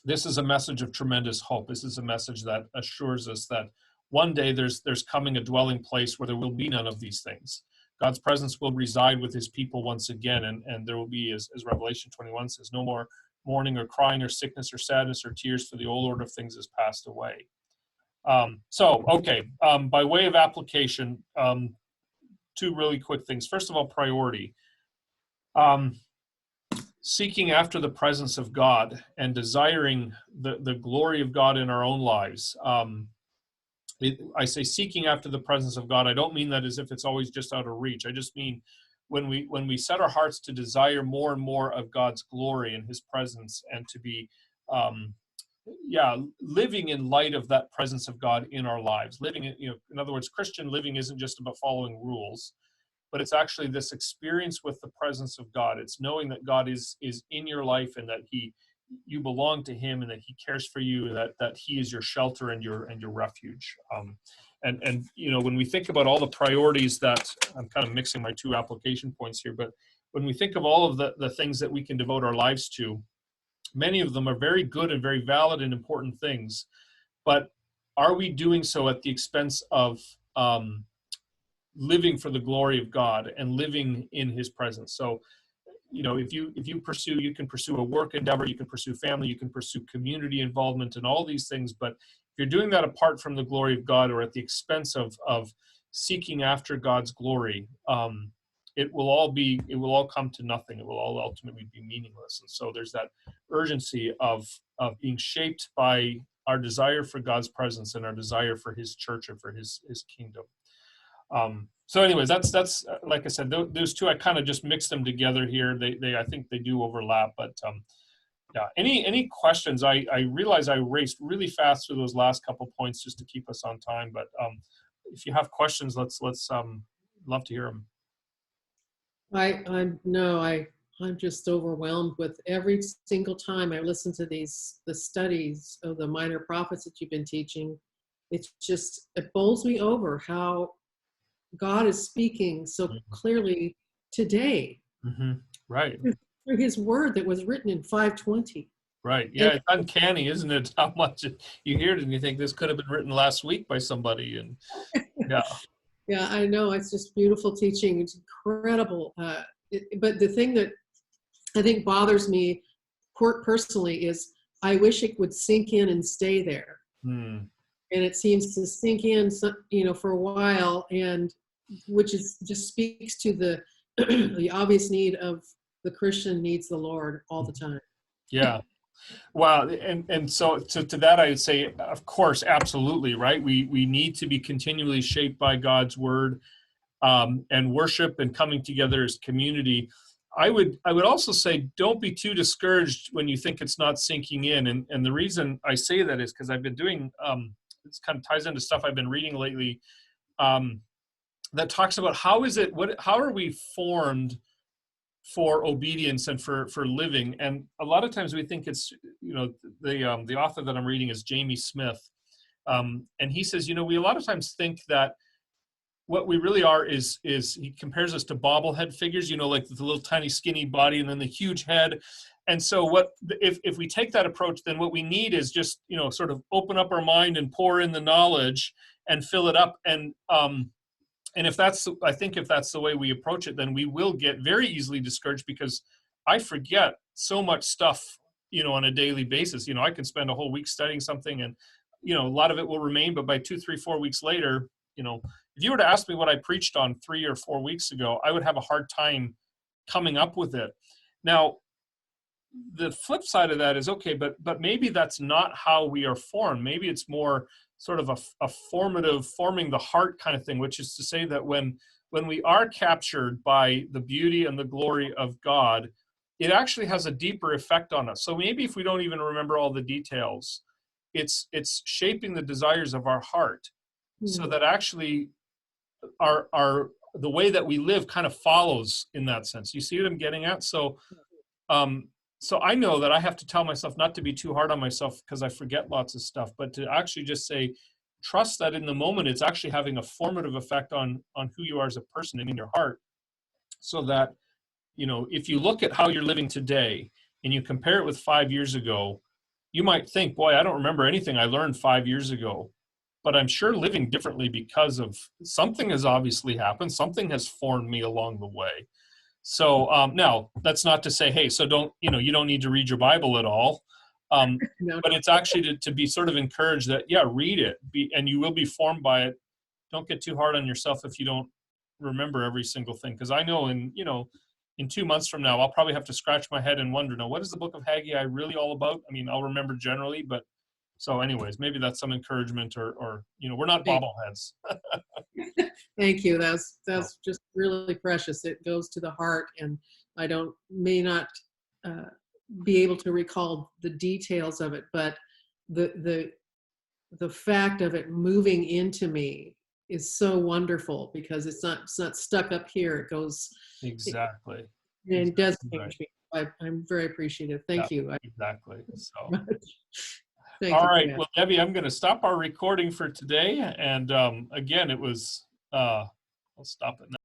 this is a message of tremendous hope. This is a message that assures us that one day there's coming a dwelling place where there will be none of these things. God's presence will reside with his people once again, and there will be, as Revelation 21 says, no more mourning or crying or sickness or sadness or tears, for the old order of things has passed away. By way of application, two really quick things. First of all, priority. Seeking after the presence of God and desiring the glory of God in our own lives. I say seeking after the presence of God. I don't mean that as if it's always just out of reach. I just mean when we set our hearts to desire more and more of God's glory and his presence, and to be living in light of that presence of God in our lives. Living, in other words, Christian living isn't just about following rules, but it's actually this experience with the presence of God. It's knowing that God is in your life, and that you belong to him, and that he cares for you, that he is your shelter and your refuge. And when we think about all the priorities that, I'm kind of mixing my two application points here, but when we think of all of the things that we can devote our lives to, many of them are very good and very valid and important things, but are we doing so at the expense of living for the glory of God and living in his presence? So, if you can pursue a work endeavor, you can pursue family, you can pursue community involvement and all these things, but if you're doing that apart from the glory of God, or at the expense of seeking after God's glory, it will all come to nothing. It will all ultimately be meaningless. And so there's that urgency of being shaped by our desire for God's presence and our desire for his church and for his kingdom. So anyways, that's like I said, those two, I kind of just mixed them together here. They I think they do overlap, but yeah. Any questions? I realize I raced really fast through those last couple points just to keep us on time, but if you have questions, let's love to hear them. I'm just overwhelmed with every single time I listen to the studies of the minor prophets that you've been teaching. It bowls me over how God is speaking so clearly today. Mm-hmm. Right. Through his word that was written in 520. Right. Yeah, it's uncanny, isn't it? How much you hear it and you think this could have been written last week by somebody. And yeah. Yeah, I know. It's just beautiful teaching. It's incredible. But the thing that I think bothers me personally is I wish it would sink in and stay there. And it seems to sink in, for a while, and which just speaks to the obvious need of the Christian needs the Lord all the time. Yeah. Well, and so to that, I would say, of course, absolutely, right? We need to be continually shaped by God's word, and worship and coming together as community. I would also say, don't be too discouraged when you think it's not sinking in. And the reason I say that is because I've been doing, it's kind of ties into stuff I've been reading lately. that talks about how are we formed for obedience and for living. And a lot of times we think it's, the author that I'm reading is Jamie Smith, and he says, we a lot of times think that what we really are is he compares us to bobblehead figures, like the little tiny skinny body and then the huge head. And so if we take that approach, then what we need is just, sort of open up our mind and pour in the knowledge and fill it up. And if that's the way we approach it, then we will get very easily discouraged, because I forget so much stuff, on a daily basis. I can spend a whole week studying something, and, a lot of it will remain, but by 2, 3, 4 weeks later, if you were to ask me what I preached on 3 or 4 weeks ago, I would have a hard time coming up with it. Now, the flip side of that is, okay, but maybe that's not how we are formed. Maybe it's more sort of a formative, forming the heart kind of thing, which is to say that when we are captured by the beauty and the glory of God, it actually has a deeper effect on us. So maybe if we don't even remember all the details, it's shaping the desires of our heart, so that actually the way that we live kind of follows in that sense. You see what I'm getting at? So I know that I have to tell myself not to be too hard on myself, because I forget lots of stuff, but to actually just say, trust that in the moment, it's actually having a formative effect on who you are as a person and in your heart. So that, if you look at how you're living today and you compare it with 5 years ago, you might think, boy, I don't remember anything I learned 5 years ago, but I'm sure living differently because of something has obviously happened. Something has formed me along the way. So now that's not to say, hey, so you don't need to read your Bible at all. No. But it's actually to be sort of encouraged that, yeah, read it, and you will be formed by it. Don't get too hard on yourself if you don't remember every single thing. Because I know in 2 months from now, I'll probably have to scratch my head and wonder, what is the book of Haggai really all about? I mean, I'll remember generally, but so anyways, maybe that's some encouragement, or we're not bobbleheads. Thank you. That's just really precious. It goes to the heart, and I may not be able to recall the details of it, but the fact of it moving into me is so wonderful, because it's not stuck up here. It goes exactly. It does change me. I'm very appreciative. Thank you. Exactly. So. Thank All you. right. Well, Debbie, I'm going to stop our recording for today. And again, it was, I'll stop it now.